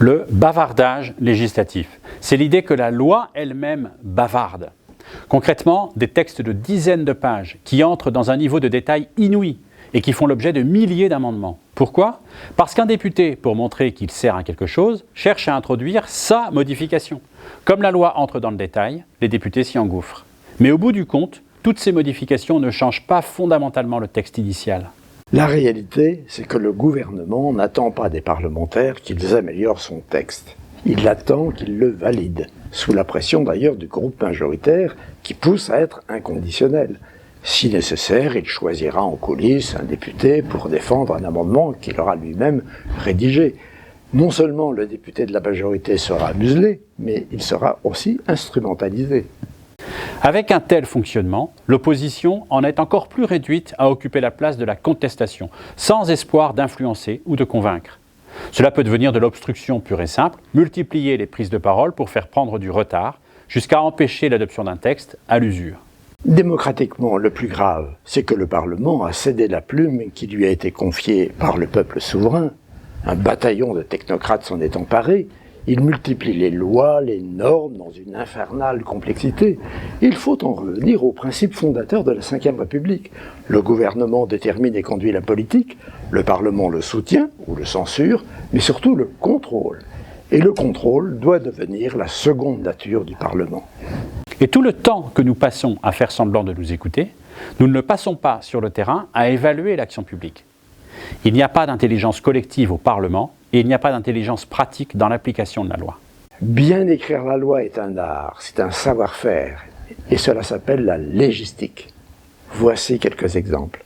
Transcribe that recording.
Le bavardage législatif, c'est l'idée que la loi elle-même bavarde. Concrètement, des textes de dizaines de pages qui entrent dans un niveau de détail inouï et qui font l'objet de milliers d'amendements. Pourquoi ? Parce qu'un député, pour montrer qu'il sert à quelque chose, cherche à introduire sa modification. Comme la loi entre dans le détail, les députés s'y engouffrent. Mais au bout du compte, toutes ces modifications ne changent pas fondamentalement le texte initial. La réalité, c'est que le gouvernement n'attend pas des parlementaires qu'ils améliorent son texte. Il attend qu'ils le valident, sous la pression d'ailleurs du groupe majoritaire qui pousse à être inconditionnel. Si nécessaire, il choisira en coulisses un député pour défendre un amendement qu'il aura lui-même rédigé. Non seulement le député de la majorité sera muselé, mais il sera aussi instrumentalisé. Avec un tel fonctionnement, l'opposition en est encore plus réduite à occuper la place de la contestation, sans espoir d'influencer ou de convaincre. Cela peut devenir de l'obstruction pure et simple, multiplier les prises de parole pour faire prendre du retard, jusqu'à empêcher l'adoption d'un texte à l'usure. Démocratiquement, le plus grave, c'est que le Parlement a cédé la plume qui lui a été confiée par le peuple souverain. Un bataillon de technocrates s'en est emparé. Il multiplie les lois, les normes dans une infernale complexité. Il faut en revenir au principe fondateur de la Ve République. Le gouvernement détermine et conduit la politique, le Parlement le soutient ou le censure, mais surtout le contrôle. Et le contrôle doit devenir la seconde nature du Parlement. Et tout le temps que nous passons à faire semblant de nous écouter, nous ne le passons pas sur le terrain à évaluer l'action publique. Il n'y a pas d'intelligence collective au Parlement et il n'y a pas d'intelligence pratique dans l'application de la loi. Bien écrire la loi est un art, c'est un savoir-faire, et cela s'appelle la légistique. Voici quelques exemples.